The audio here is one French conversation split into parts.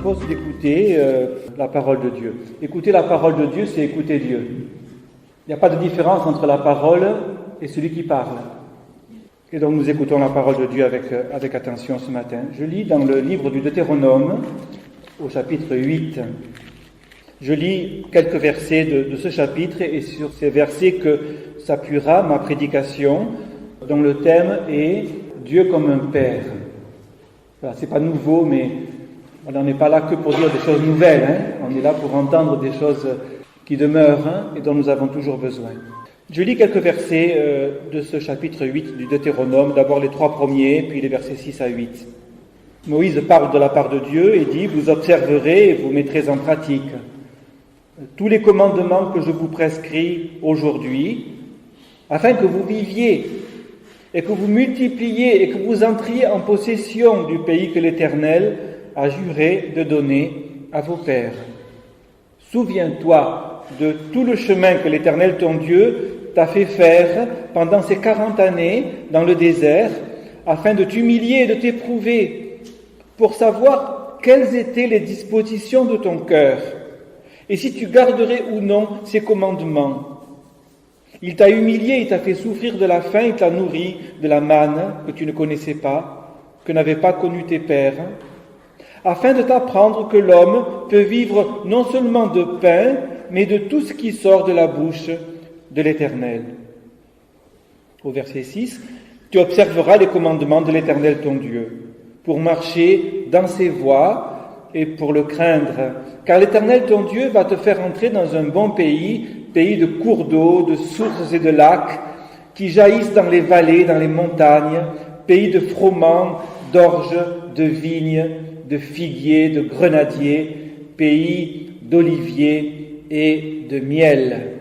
propose d'écouter la parole de Dieu. Écouter la parole de Dieu, c'est écouter Dieu. Il n'y a pas de différence entre la parole et celui qui parle. Et donc nous écoutons la parole de Dieu avec attention ce matin. Je lis dans le livre du Deutéronome, au chapitre 8. Je lis quelques versets de ce chapitre et sur ces versets que s'appuiera ma prédication, dont le thème est « Dieu comme un Père ». Voilà, c'est pas nouveau, mais on n'est pas là que pour dire des choses nouvelles. On est là pour entendre des choses qui demeurent et dont nous avons toujours besoin. Je lis quelques versets de ce chapitre 8 du Deutéronome, d'abord les 3 premiers, puis les versets 6 à 8. Moïse parle de la part de Dieu et dit « Vous observerez et vous mettrez en pratique tous les commandements que je vous prescris aujourd'hui, afin que vous viviez et que vous multipliez et que vous entriez en possession du pays que l'Éternel a juré de donner à vos pères. Souviens-toi de tout le chemin que l'Éternel ton Dieu t'a fait faire pendant ces 40 années dans le désert, afin de t'humilier et de t'éprouver, pour savoir quelles étaient les dispositions de ton cœur, et si tu garderais ou non ses commandements. Il t'a humilié, il t'a fait souffrir de la faim, il t'a nourri de la manne que tu ne connaissais pas, que n'avaient pas connu tes pères, afin de t'apprendre que l'homme peut vivre non seulement de pain, mais de tout ce qui sort de la bouche de l'Éternel. Au verset 6, tu observeras les commandements de l'Éternel ton Dieu, pour marcher dans ses voies et pour le craindre, car l'Éternel ton Dieu va te faire entrer dans un bon pays, pays de cours d'eau, de sources et de lacs, qui jaillissent dans les vallées, dans les montagnes, pays de froment, d'orges, de vignes, de figuiers, de grenadiers, pays d'oliviers et de miel.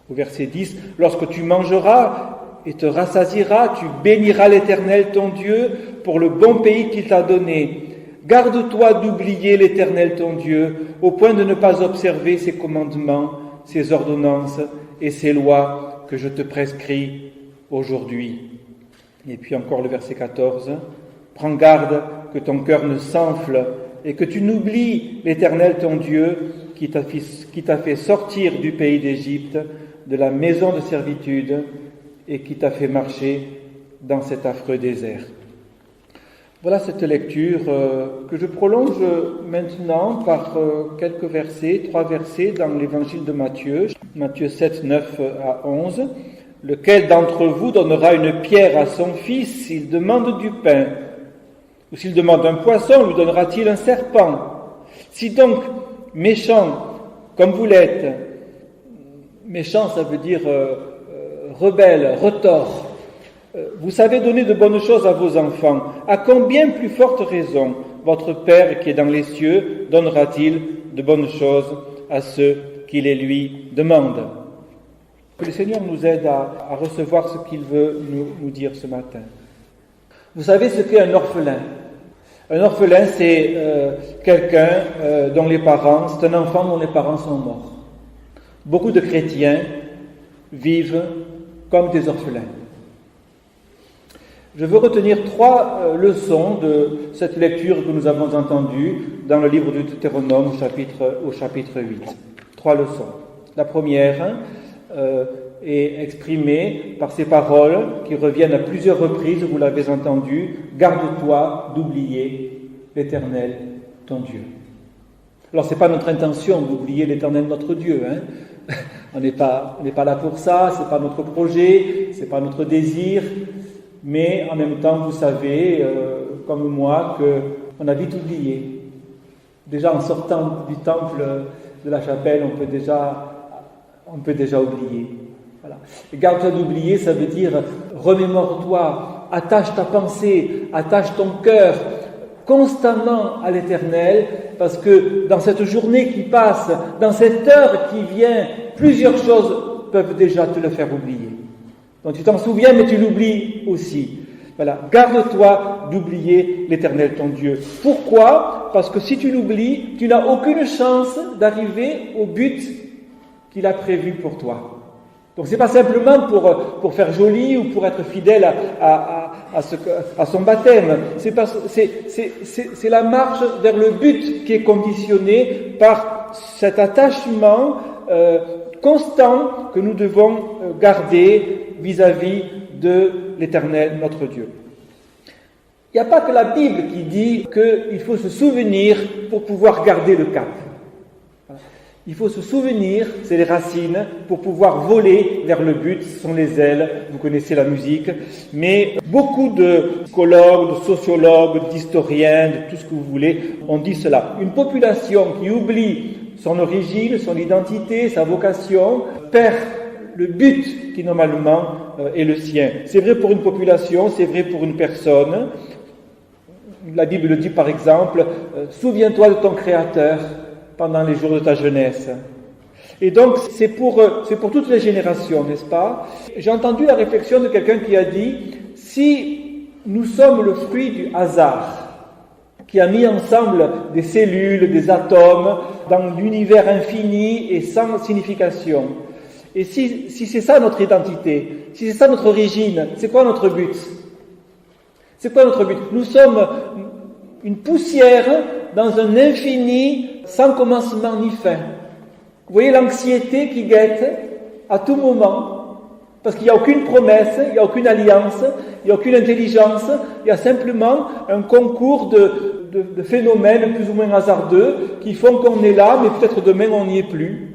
Au verset 10, lorsque tu mangeras et te rassasieras, tu béniras l'Éternel ton Dieu pour le bon pays qu'il t'a donné. Garde-toi d'oublier l'Éternel ton Dieu, au point de ne pas observer ses commandements, ses ordonnances et ses lois que je te prescris aujourd'hui. Et puis encore le verset 14. Prends garde que ton cœur ne s'enfle et que tu n'oublies l'Éternel ton Dieu qui t'a fait sortir du pays d'Égypte, de la maison de servitude et qui t'a fait marcher dans cet affreux désert. Voilà cette lecture que je prolonge maintenant par quelques versets, 3 versets dans l'évangile de Matthieu, Matthieu 7, 9 à 11. « Lequel d'entre vous donnera une pierre à son fils s'il demande du pain? Ou s'il demande un poisson, lui donnera-t-il un serpent? Si donc, méchant comme vous l'êtes, méchant ça veut dire rebelle, retors, vous savez donner de bonnes choses à vos enfants, à combien plus forte raison votre Père qui est dans les cieux donnera-t-il de bonnes choses à ceux qui les lui demandent ?» Que le Seigneur nous aide à recevoir ce qu'il veut nous dire ce matin. Vous savez ce qu'est un orphelin? Un orphelin, c'est quelqu'un dont les parents, c'est un enfant dont les parents sont morts. Beaucoup de chrétiens vivent comme des orphelins. Je veux retenir 3 leçons de cette lecture que nous avons entendue dans le livre du Deutéronome au chapitre 8. 3 leçons. La première est exprimée par ces paroles qui reviennent à plusieurs reprises, vous l'avez entendu, « Garde-toi d'oublier l'Éternel, ton Dieu ». Alors, ce n'est pas notre intention d'oublier l'Éternel, notre Dieu. On n'est pas là pour ça, ce n'est pas notre projet, ce n'est pas notre désir. Mais en même temps, vous savez, comme moi, qu'on a vite oublié. Déjà en sortant du temple de la chapelle, on peut déjà oublier. Voilà. Et garde-toi d'oublier, ça veut dire remémore-toi, attache ta pensée, attache ton cœur constamment à l'Éternel, parce que dans cette journée qui passe, dans cette heure qui vient, plusieurs choses peuvent déjà te le faire oublier. Donc tu t'en souviens, mais tu l'oublies aussi. Voilà, garde-toi d'oublier l'Éternel ton Dieu. Pourquoi? Parce que si tu l'oublies, tu n'as aucune chance d'arriver au but qu'il a prévu pour toi. Donc c'est pas simplement pour faire joli ou pour être fidèle à son baptême. C'est la marche vers le but qui est conditionnée par cet attachement constant que nous devons garder vis-à-vis de l'Éternel, notre Dieu. Il n'y a pas que la Bible qui dit qu'il faut se souvenir pour pouvoir garder le cap. Il faut se souvenir, c'est les racines, pour pouvoir voler vers le but, ce sont les ailes, vous connaissez la musique, mais beaucoup de psychologues, de sociologues, d'historiens, de tout ce que vous voulez, ont dit cela. Une population qui oublie son origine, son identité, sa vocation, perd le but qui normalement est le sien. C'est vrai pour une population, c'est vrai pour une personne. La Bible le dit par exemple, souviens-toi de ton Créateur pendant les jours de ta jeunesse. Et donc, c'est pour toutes les générations, n'est-ce pas? J'ai entendu la réflexion de quelqu'un qui a dit, si nous sommes le fruit du hasard, qui a mis ensemble des cellules, des atomes, dans l'univers infini et sans signification, et si c'est ça notre identité, si c'est ça notre origine, c'est quoi notre but? C'est quoi notre but? Nous sommes une poussière dans un infini sans commencement ni fin. Vous voyez l'anxiété qui guette à tout moment, parce qu'il n'y a aucune promesse, il n'y a aucune alliance, il n'y a aucune intelligence, il y a simplement un concours de phénomènes plus ou moins hasardeux qui font qu'on est là, mais peut-être demain on n'y est plus.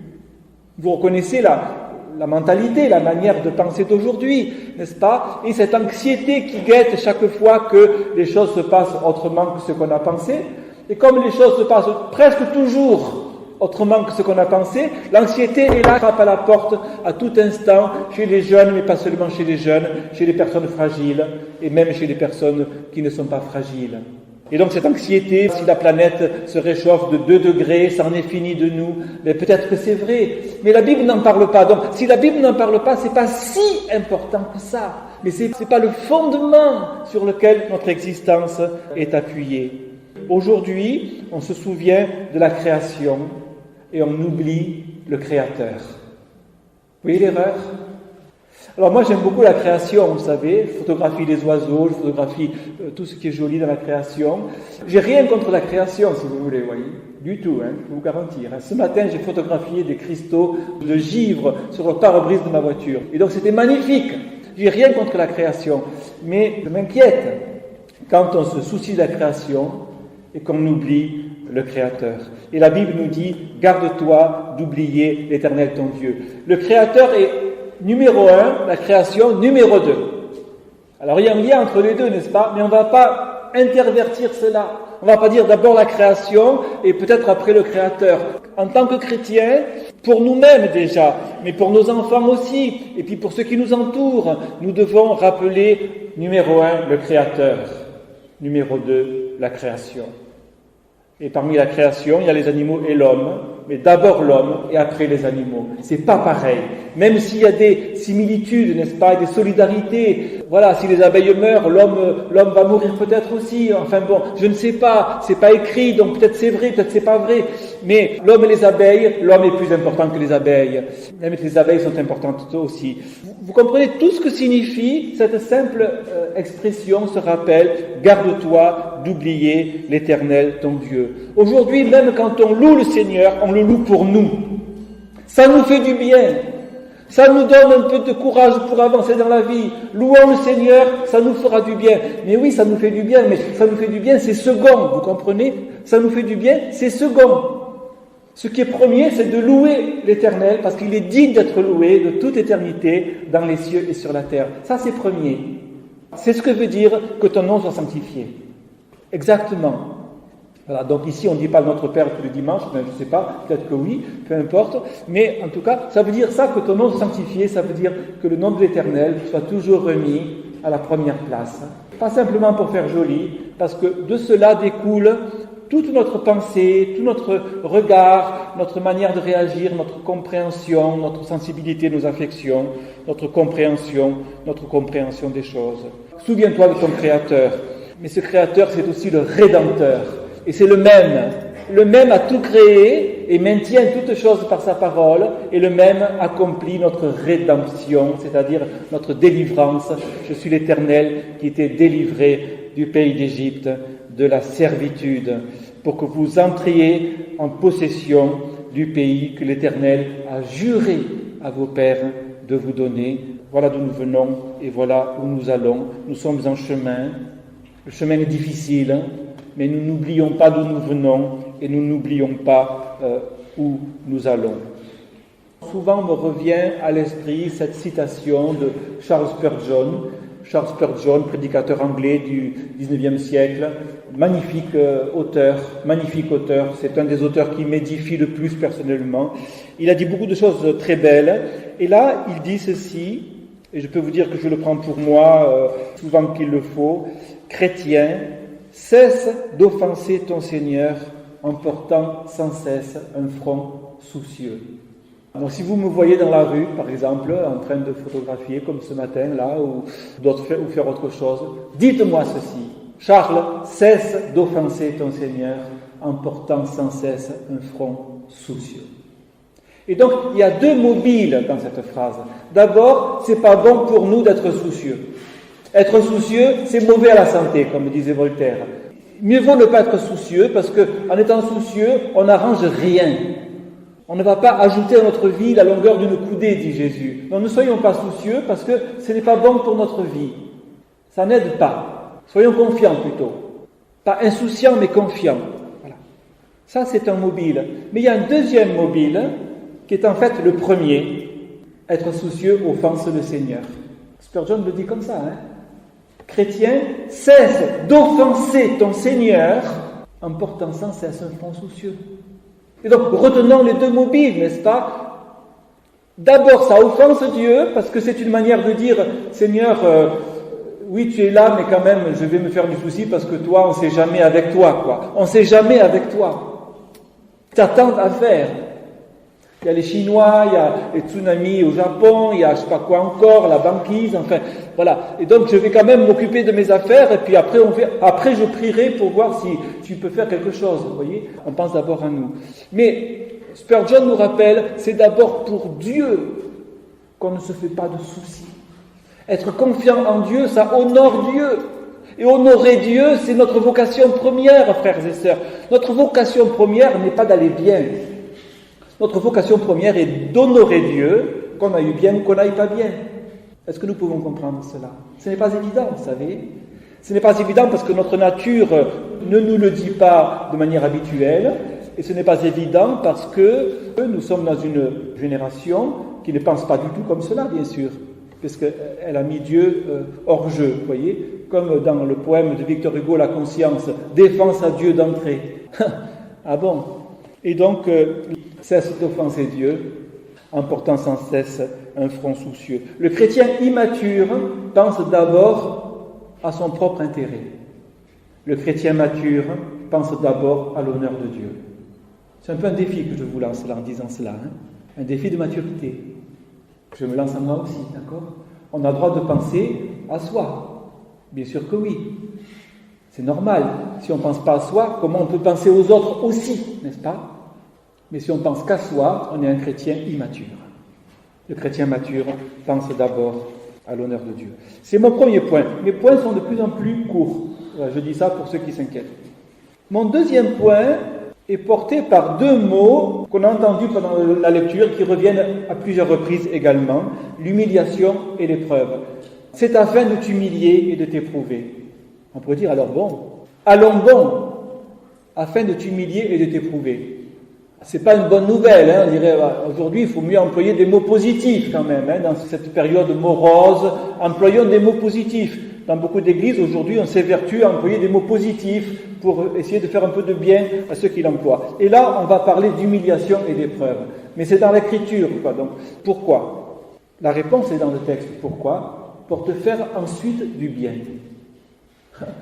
Vous reconnaissez la mentalité, la manière de penser d'aujourd'hui, n'est-ce pas? Et cette anxiété qui guette chaque fois que les choses se passent autrement que ce qu'on a pensé. Et comme les choses se passent presque toujours autrement que ce qu'on a pensé, l'anxiété est là, frappe à la porte à tout instant, chez les jeunes, mais pas seulement chez les jeunes, chez les personnes fragiles, et même chez les personnes qui ne sont pas fragiles. Et donc cette anxiété, si la planète se réchauffe de 2 degrés, ça en est fini de nous, mais peut-être que c'est vrai. Mais la Bible n'en parle pas. Donc si la Bible n'en parle pas, c'est pas si important que ça. Mais c'est pas le fondement sur lequel notre existence est appuyée. Aujourd'hui, on se souvient de la création et on oublie le Créateur. Vous voyez l'erreur? Alors moi j'aime beaucoup la création, vous savez, je photographie les oiseaux, je photographie tout ce qui est joli dans la création. J'ai rien contre la création, si vous voulez, voyez, du tout, je peux vous garantir. Ce matin j'ai photographié des cristaux de givre sur le pare-brise de ma voiture. Et donc c'était magnifique. J'ai rien contre la création, mais je m'inquiète quand on se soucie de la création et qu'on oublie le Créateur. Et la Bible nous dit, garde-toi d'oublier l'Éternel ton Dieu. Le Créateur est numéro 1, la création numéro 2. Alors il y a un lien entre les deux, n'est-ce pas? Mais on ne va pas intervertir cela. On ne va pas dire d'abord la création et peut-être après le Créateur. En tant que chrétiens, pour nous-mêmes déjà, mais pour nos enfants aussi, et puis pour ceux qui nous entourent, nous devons rappeler numéro 1, le Créateur. Numéro 2, la création. Et parmi la création, il y a les animaux et l'homme, mais d'abord l'homme et après les animaux. C'est pas pareil. Même s'il y a des similitudes, n'est-ce pas, et des solidarités. Voilà, si les abeilles meurent, l'homme va mourir peut-être aussi. Enfin bon, je ne sais pas, c'est pas écrit, donc peut-être c'est vrai, peut-être c'est pas vrai. Mais l'homme et les abeilles, l'homme est plus important que les abeilles. Même les abeilles sont importantes aussi. Vous comprenez tout ce que signifie cette simple expression, ce rappel, garde-toi d'oublier l'Éternel, ton Dieu. Aujourd'hui, même quand on loue le Seigneur, on le loue pour nous. Ça nous fait du bien. Ça nous donne un peu de courage pour avancer dans la vie. Louons le Seigneur, ça nous fera du bien. Mais oui, ça nous fait du bien, mais ça nous fait du bien, c'est second, vous comprenez? Ça nous fait du bien, c'est second. Ce qui est premier, c'est de louer l'Éternel, parce qu'il est digne d'être loué de toute éternité dans les cieux et sur la terre. Ça, c'est premier. C'est ce que veut dire que ton nom soit sanctifié. Exactement. Voilà, donc ici on ne dit pas notre Père tous les dimanches, je ne sais pas, peut-être que oui, peu importe, mais en tout cas, ça veut dire ça, que ton nom soit sanctifié, ça veut dire que le nom de l'Éternel soit toujours remis à la première place. Pas simplement pour faire joli, parce que de cela découle toute notre pensée, tout notre regard, notre manière de réagir, notre compréhension, notre sensibilité, nos affections, notre compréhension des choses. Souviens-toi de ton Créateur, mais ce Créateur c'est aussi le Rédempteur. Et c'est le même le même a tout créé et maintient toutes choses par sa parole, et le même accomplit notre rédemption, c'est-à-dire notre délivrance. Je suis l'Éternel qui t'ai délivré du pays d'Égypte, de la servitude, pour que vous entriez en possession du pays que l'Éternel a juré à vos pères de vous donner. Voilà d'où nous venons et voilà où nous allons. Nous sommes en chemin. Le chemin est difficile, mais nous n'oublions pas d'où nous venons et nous n'oublions pas où nous allons. Souvent me revient à l'esprit cette citation de Charles Spurgeon. Charles Spurgeon, prédicateur anglais du XIXe siècle, magnifique auteur, c'est un des auteurs qui m'édifie le plus personnellement. Il a dit beaucoup de choses très belles, et là, il dit ceci, et je peux vous dire que je le prends pour moi, souvent qu'il le faut: chrétien, cesse d'offenser ton Seigneur en portant sans cesse un front soucieux. Donc, si vous me voyez dans la rue, par exemple, en train de photographier comme ce matin, là, ou faire autre chose, dites-moi ceci: Charles, cesse d'offenser ton Seigneur en portant sans cesse un front soucieux. Et donc, il y a deux mobiles dans cette phrase. D'abord, c'est pas bon pour nous d'être soucieux. Être soucieux, c'est mauvais à la santé, comme disait Voltaire. Mieux vaut ne pas être soucieux, parce que en étant soucieux, on n'arrange rien. On ne va pas ajouter à notre vie la longueur d'une coudée, dit Jésus. Donc ne soyons pas soucieux, parce que ce n'est pas bon pour notre vie. Ça n'aide pas. Soyons confiants plutôt. Pas insouciants, mais confiants. Voilà. Ça, c'est un mobile. Mais il y a un deuxième mobile, qui est en fait le premier. Être soucieux offense le Seigneur. Spurgeon le dit comme ça, hein. Chrétien, cesse d'offenser ton Seigneur en portant sans cesse un front soucieux. Et donc, retenons les deux mobiles, n'est-ce pas? D'abord, ça offense Dieu, parce que c'est une manière de dire: Seigneur, oui, tu es là, mais quand même, je vais me faire du souci, parce que toi, on ne sait jamais avec toi, quoi. On ne sait jamais avec toi. Tu as tant à faire. Il y a les Chinois, il y a les tsunamis au Japon, il y a je ne sais pas quoi encore, la banquise, enfin, voilà. Et donc, je vais quand même m'occuper de mes affaires, et puis après je prierai pour voir si tu peux faire quelque chose, vous voyez. On pense d'abord à nous. Mais Spurgeon nous rappelle, c'est d'abord pour Dieu qu'on ne se fait pas de soucis. Être confiant en Dieu, ça honore Dieu. Et honorer Dieu, c'est notre vocation première, frères et sœurs. Notre vocation première n'est pas d'aller bien. Notre vocation première est d'honorer Dieu, qu'on aille bien ou qu'on n'aille pas bien. Est-ce que nous pouvons comprendre cela? Ce n'est pas évident, vous savez. Ce n'est pas évident parce que notre nature ne nous le dit pas de manière habituelle, et ce n'est pas évident parce que nous sommes dans une génération qui ne pense pas du tout comme cela, bien sûr, puisqu'elle a mis Dieu hors jeu, vous voyez, comme dans le poème de Victor Hugo, La conscience, défense à Dieu d'entrée. Ah bon? Et donc, cesse d'offenser Dieu en portant sans cesse un front soucieux. Le chrétien immature pense d'abord à son propre intérêt. Le chrétien mature pense d'abord à l'honneur de Dieu. C'est un peu un défi que je vous lance là en disant cela, hein? Un défi de maturité. Je me lance à moi aussi, d'accord? On a le droit de penser à soi. Bien sûr que oui. C'est normal. Si on ne pense pas à soi, comment on peut penser aux autres aussi, n'est-ce pas? Mais si on pense qu'à soi, on est un chrétien immature. Le chrétien mature pense d'abord à l'honneur de Dieu. C'est mon premier point. Mes points sont de plus en plus courts. Je dis ça pour ceux qui s'inquiètent. Mon deuxième point est porté par deux mots qu'on a entendus pendant la lecture, qui reviennent à plusieurs reprises également: l'humiliation et l'épreuve. C'est afin de t'humilier et de t'éprouver. On pourrait dire alors bon, allons bon, afin de t'humilier et de t'éprouver. C'est pas une bonne nouvelle, hein. On dirait, aujourd'hui, il faut mieux employer des mots positifs quand même, hein. Dans cette période morose, employons des mots positifs. Dans beaucoup d'églises, aujourd'hui, on s'évertue à employer des mots positifs pour essayer de faire un peu de bien à ceux qui l'emploient. Et là, on va parler d'humiliation et d'épreuve. Mais c'est dans l'Écriture, quoi. Donc, pourquoi? La réponse est dans le texte. Pourquoi? Pour te faire ensuite du bien.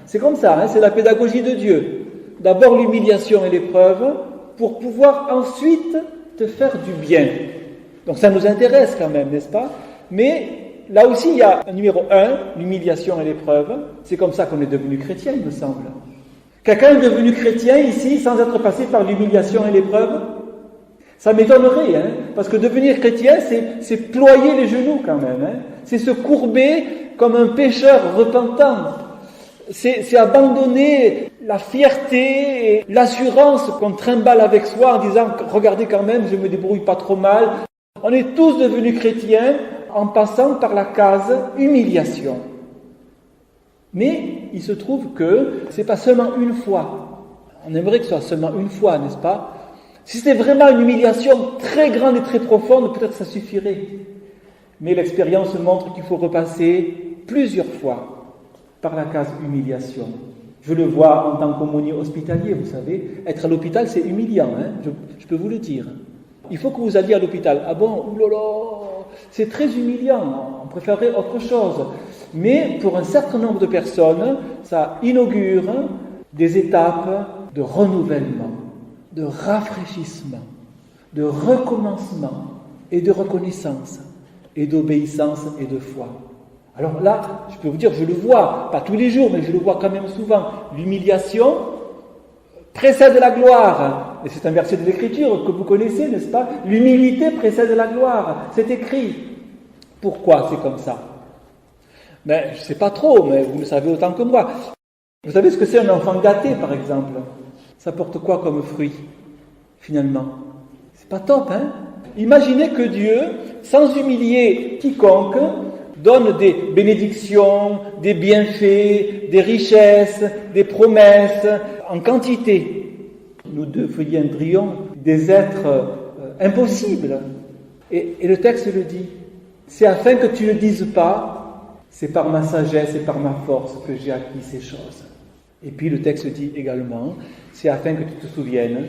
C'est comme ça, hein. C'est la pédagogie de Dieu. D'abord l'humiliation et l'épreuve, pour pouvoir ensuite te faire du bien. Donc ça nous intéresse quand même, n'est-ce pas? Mais là aussi, il y a un numéro 1, l'humiliation et l'épreuve. C'est comme ça qu'on est devenu chrétien, il me semble. Quelqu'un est devenu chrétien ici sans être passé par l'humiliation et l'épreuve? Ça m'étonnerait, parce que devenir chrétien, c'est ployer les genoux quand même. C'est se courber comme un pécheur repentant. C'est abandonner la fierté et l'assurance qu'on trimballe avec soi en disant « Regardez quand même, je me débrouille pas trop mal ». On est tous devenus chrétiens en passant par la case humiliation. Mais il se trouve que c'est pas seulement une fois. On aimerait que ce soit seulement une fois, n'est-ce pas? Si c'était vraiment une humiliation très grande et très profonde, peut-être ça suffirait. Mais l'expérience montre qu'il faut repasser plusieurs fois par la case humiliation. Je le vois en tant qu'aumônier hospitalier, vous savez. Être à l'hôpital, c'est humiliant, je peux vous le dire. Il faut que vous alliez à l'hôpital. Ah bon, oulala, c'est très humiliant, on préférerait autre chose. Mais pour un certain nombre de personnes, ça inaugure des étapes de renouvellement, de rafraîchissement, de recommencement et de reconnaissance et d'obéissance et de foi. Alors là, je peux vous dire, je le vois, pas tous les jours, mais je le vois quand même souvent. L'humiliation précède la gloire. Et c'est un verset de l'Écriture que vous connaissez, n'est-ce pas? L'humilité précède la gloire. C'est écrit. Pourquoi c'est comme ça? Je ne sais pas trop, mais vous le savez autant que moi. Vous savez ce que c'est un enfant gâté, par exemple? Ça porte quoi comme fruit, finalement? C'est pas top, Imaginez que Dieu, sans humilier quiconque, donne des bénédictions, des bienfaits, des richesses, des promesses, en quantité. Nous deviendrions des êtres impossibles. Et le texte le dit. C'est afin que tu ne dises pas, c'est par ma sagesse et par ma force que j'ai acquis ces choses. Et puis le texte dit également, c'est afin que tu te souviennes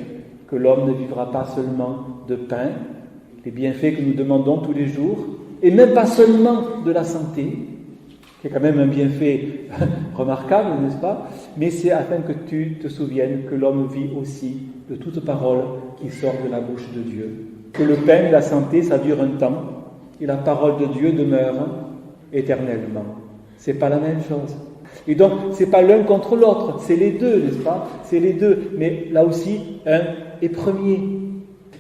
que l'homme ne vivra pas seulement de pain, les bienfaits que nous demandons tous les jours, et même pas seulement de la santé, qui est quand même un bienfait remarquable, n'est-ce pas? Mais c'est afin que tu te souviennes que l'homme vit aussi de toute parole qui sort de la bouche de Dieu. Que le pain et la santé, ça dure un temps, et la parole de Dieu demeure éternellement. C'est pas la même chose. Et donc, c'est pas l'un contre l'autre, c'est les deux, n'est-ce pas? C'est les deux, mais là aussi, un est premier.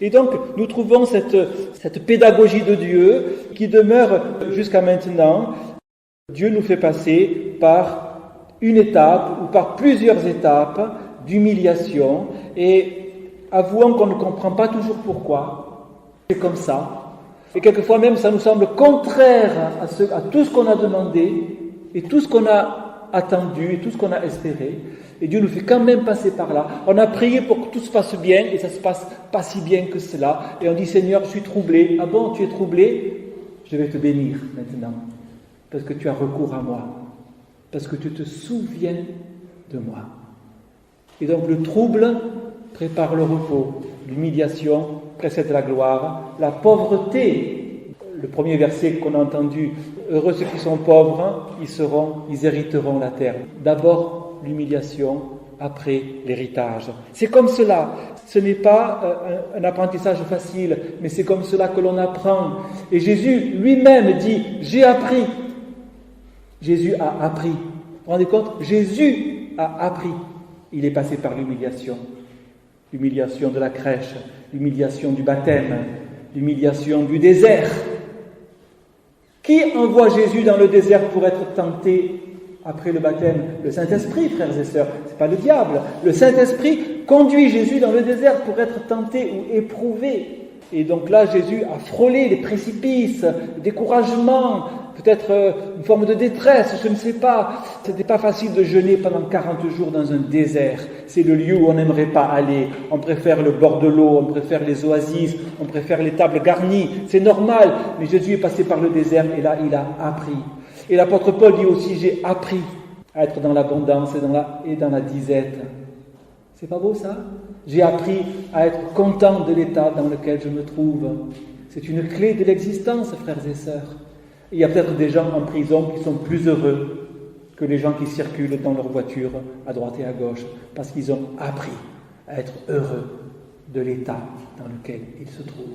Et donc, nous trouvons cette pédagogie de Dieu qui demeure jusqu'à maintenant. Dieu nous fait passer par une étape ou par plusieurs étapes d'humiliation et avouons qu'on ne comprend pas toujours pourquoi. C'est comme ça. Et quelquefois même, ça nous semble contraire à tout ce qu'on a demandé et tout ce qu'on a attendu et tout ce qu'on a espéré. Et Dieu nous fait quand même passer par là. On a prié pour que tout se passe bien et ça se passe pas si bien que cela. Et on dit, Seigneur, je suis troublé. Ah bon, tu es troublé? Je vais te bénir maintenant. Parce que tu as recours à moi. Parce que tu te souviens de moi. Et donc le trouble prépare le repos. L'humiliation précède la gloire. La pauvreté, le premier verset qu'on a entendu, heureux ceux qui sont pauvres, ils hériteront la terre. D'abord l'humiliation, après l'héritage. C'est comme cela. Ce n'est pas un apprentissage facile, mais c'est comme cela que l'on apprend. Et Jésus lui-même dit, j'ai appris. Jésus a appris. Vous vous rendez compte? Jésus a appris. Il est passé par l'humiliation. L'humiliation de la crèche, l'humiliation du baptême, l'humiliation du désert. Qui envoie Jésus dans le désert pour être tenté après le baptême? Le Saint-Esprit, frères et sœurs, c'est pas le diable. Le Saint-Esprit conduit Jésus dans le désert pour être tenté ou éprouvé. Et donc là, Jésus a frôlé les précipices, le découragement, peut-être une forme de détresse, je ne sais pas. C'était pas facile de jeûner pendant 40 jours dans un désert. C'est le lieu où on n'aimerait pas aller. On préfère le bord de l'eau, on préfère les oasis, on préfère les tables garnies. C'est normal. Mais Jésus est passé par le désert et là, il a appris. Et l'apôtre Paul dit aussi, j'ai appris à être dans l'abondance et dans la disette. C'est pas beau ça? J'ai appris à être content de l'état dans lequel je me trouve. C'est une clé de l'existence, frères et sœurs. Il y a peut-être des gens en prison qui sont plus heureux que les gens qui circulent dans leur voiture à droite et à gauche, parce qu'ils ont appris à être heureux de l'état dans lequel ils se trouvent.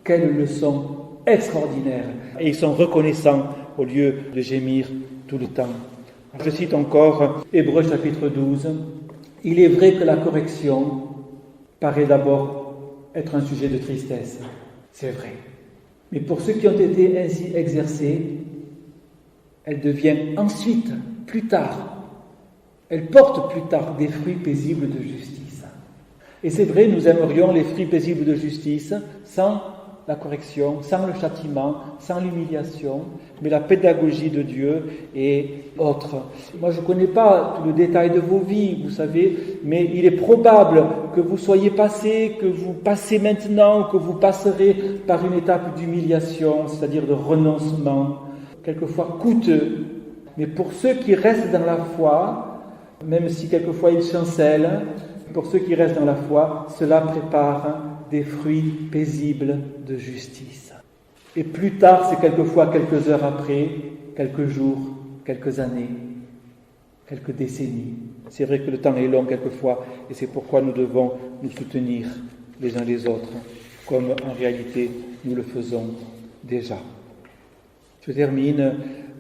Quelle leçon extraordinaire! Et ils sont reconnaissants au lieu de gémir tout le temps. Je cite encore Hébreux chapitre 12, Il est vrai que la correction paraît d'abord être un sujet de tristesse. C'est vrai. Mais pour ceux qui ont été ainsi exercés, elle devient ensuite, plus tard, elle porte plus tard des fruits paisibles de justice. Et c'est vrai, nous aimerions les fruits paisibles de justice sans la correction, sans le châtiment, sans l'humiliation, mais la pédagogie de Dieu est autre. Moi, je ne connais pas tout le détail de vos vies, vous savez, mais il est probable que vous soyez passé, que vous passez maintenant, que vous passerez par une étape d'humiliation, c'est-à-dire de renoncement, quelquefois coûteux. Mais pour ceux qui restent dans la foi, même si quelquefois ils chancellent, pour ceux qui restent dans la foi, cela prépare des fruits paisibles de justice. Et plus tard, c'est quelquefois quelques heures après, quelques jours, quelques années, quelques décennies. C'est vrai que le temps est long quelquefois, et c'est pourquoi nous devons nous soutenir les uns les autres, comme en réalité nous le faisons déjà. Je termine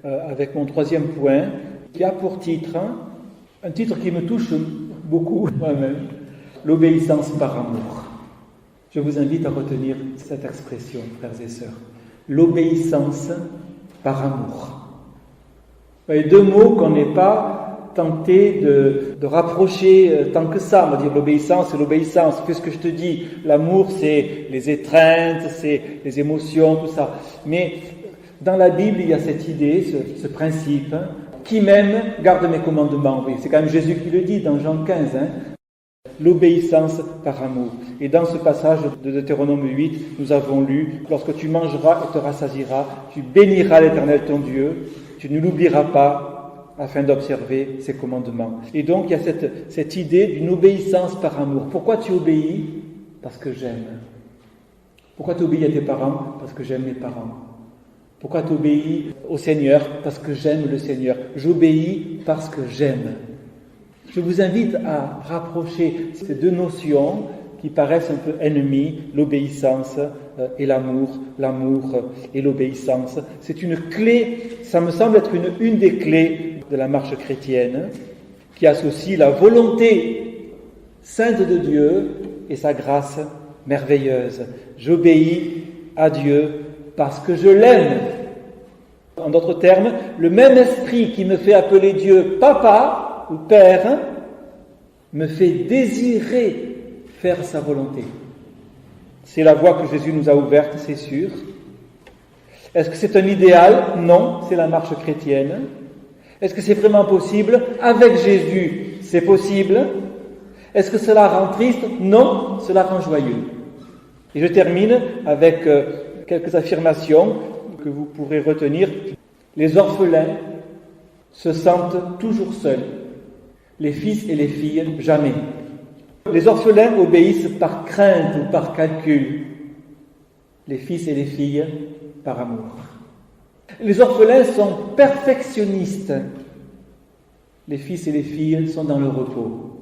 avec mon troisième point, qui a pour titre, un titre qui me touche beaucoup moi-même, l'obéissance par amour. Je vous invite à retenir cette expression, frères et sœurs. L'obéissance par amour. Deux mots qu'on n'est pas tenté de rapprocher tant que ça. On va dire l'obéissance, c'est l'obéissance. Qu'est-ce que je te dis? L'amour, c'est les étreintes, c'est les émotions, tout ça. Mais dans la Bible, il y a cette idée, ce principe, qui m'aime garde mes commandements. Oui, c'est quand même Jésus qui le dit dans Jean 15. L'obéissance par amour. Et dans ce passage de Deutéronome 8, nous avons lu « Lorsque tu mangeras et te rassasieras, tu béniras l'Éternel ton Dieu, tu ne l'oublieras pas, afin d'observer ses commandements. » Et donc, il y a cette idée d'une obéissance par amour. Pourquoi tu obéis? Parce que j'aime. Pourquoi tu obéis à tes parents? Parce que j'aime mes parents. Pourquoi tu obéis au Seigneur? Parce que j'aime le Seigneur. J'obéis parce que j'aime. Je vous invite à rapprocher ces deux notions qui paraissent un peu ennemies, l'obéissance et l'amour et l'obéissance. C'est une clé, ça me semble être une des clés de la marche chrétienne, qui associe la volonté sainte de Dieu et sa grâce merveilleuse. J'obéis à Dieu parce que je l'aime. En d'autres termes, le même esprit qui me fait appeler Dieu Papa ou Père, me fait désirer faire sa volonté. C'est la voie que Jésus nous a ouverte, c'est sûr. Est-ce que c'est un idéal? Non, c'est la marche chrétienne. Est-ce que c'est vraiment possible? Avec Jésus, c'est possible. Est-ce que cela rend triste? Non, cela rend joyeux. Et je termine avec quelques affirmations que vous pourrez retenir. Les orphelins se sentent toujours seuls. Les fils et les filles, jamais. Les orphelins obéissent par crainte ou par calcul. Les fils et les filles, par amour. Les orphelins sont perfectionnistes. Les fils et les filles sont dans le repos.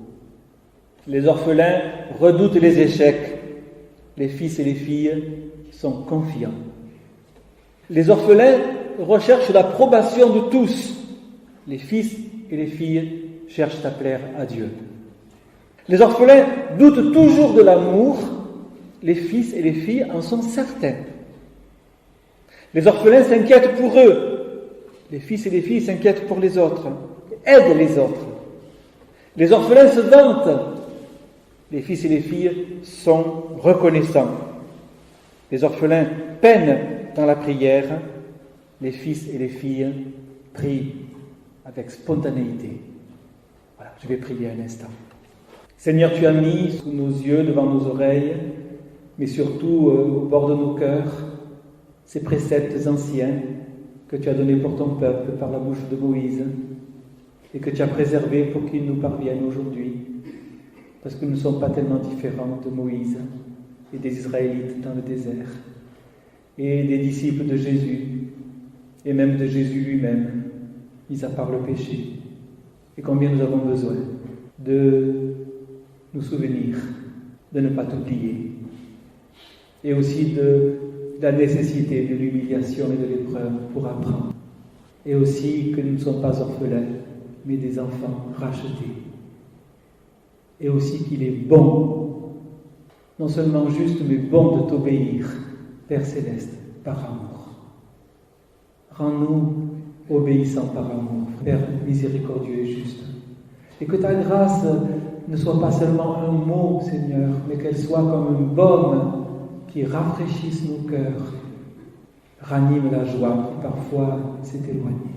Les orphelins redoutent les échecs. Les fils et les filles sont confiants. Les orphelins recherchent l'approbation de tous. Les fils et les filles cherchent à plaire à Dieu. Les orphelins doutent toujours de l'amour, les fils et les filles en sont certains. Les orphelins s'inquiètent pour eux, les fils et les filles s'inquiètent pour les autres, aident les autres. Les orphelins se vantent, les fils et les filles sont reconnaissants. Les orphelins peinent dans la prière, les fils et les filles prient avec spontanéité. Voilà, je vais prier un instant. Seigneur, tu as mis sous nos yeux, devant nos oreilles, mais surtout au bord de nos cœurs, ces préceptes anciens que tu as donnés pour ton peuple par la bouche de Moïse et que tu as préservés pour qu'ils nous parviennent aujourd'hui, parce que nous ne sommes pas tellement différents de Moïse et des Israélites dans le désert et des disciples de Jésus et même de Jésus lui-même, mis à part le péché. Et combien nous avons besoin de nous souvenir, de ne pas t'oublier, et aussi de la nécessité de l'humiliation et de l'épreuve pour apprendre, et aussi que nous ne sommes pas orphelins, mais des enfants rachetés. et aussi qu'il est bon, non seulement juste, mais bon de t'obéir, Père Céleste, par amour. Rends-nous obéissants par amour, Père miséricordieux et juste. Et que ta grâce ne soit pas seulement un mot, Seigneur, mais qu'elle soit comme un baume qui rafraîchisse nos cœurs, ranime la joie qui parfois s'est éloignée.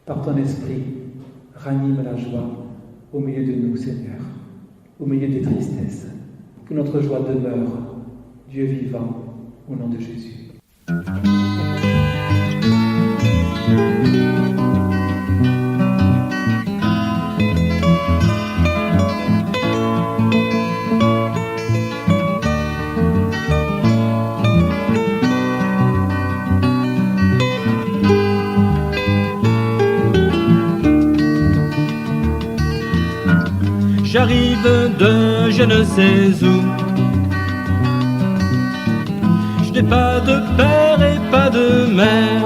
Par ton esprit, ranime la joie au milieu de nous, Seigneur, au milieu des tristesses. Que notre joie demeure, Dieu vivant, au nom de Jésus. J'arrive de je ne sais où. Je n'ai pas de père et pas de mère,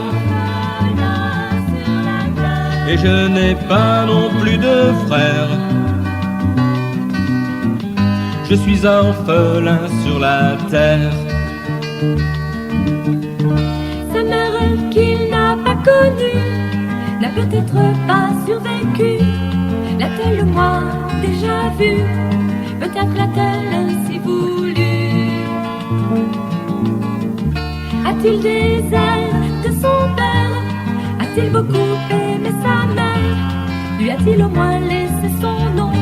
et je n'ai pas non plus de frère. Je suis orphelin sur la terre. Sa mère qu'il n'a pas connue n'a peut-être pas survécu. L'a-t-elle moi déjà vue? Peut-être l'a-t-elle ainsi voulu. A-t-il des ailes de son père? A-t-il beaucoup aimé sa mère? Lui a-t-il au moins laissé son nom?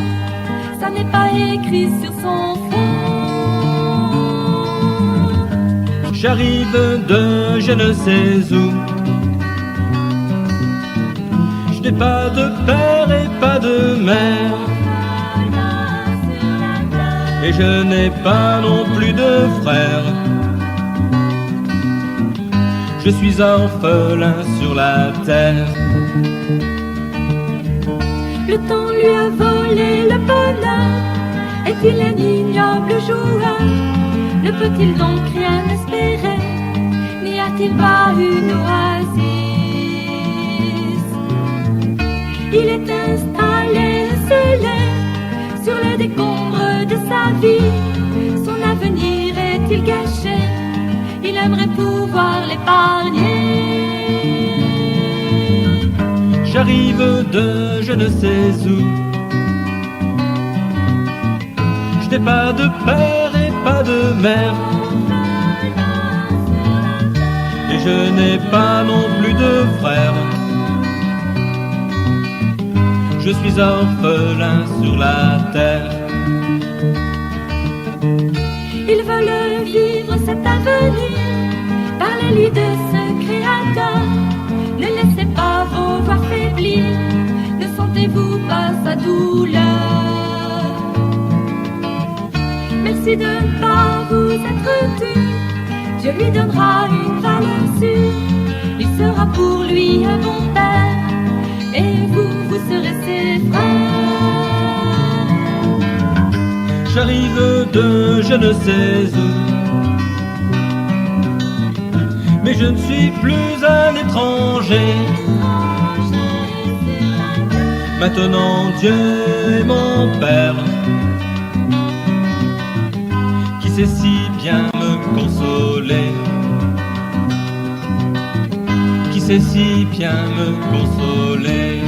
Ça n'est pas écrit sur son front. J'arrive de je ne sais où. Je n'ai pas de père et pas de mère, et je n'ai pas non plus de frère. Je suis orphelin sur la terre. Le temps lui a volé le bonheur. Est-il un ignoble joueur? Ne peut-il donc rien espérer? N'y a-t-il pas une oasis? Il est installé, scellé sur les décombres de sa vie. Son avenir est-il gâché? Il aimerait pouvoir l'épargner. J'arrive de je ne sais où. Je n'ai pas de père et pas de mère, et je n'ai pas non plus de frère. Je suis orphelin sur la terre. Ils veulent vivre cet avenir. Parlez-lui de ce Créateur. Ne laissez pas vos voix faiblir. Ne sentez-vous pas sa douleur? Merci de ne pas vous être tu. Dieu lui donnera une valeur sûre. Il sera pour lui un bon père, et vous serez ses frères. J'arrive de je ne sais où, mais je ne suis plus un étranger. Maintenant Dieu est mon Père, qui sait si bien me consoler, qui sait si bien me consoler.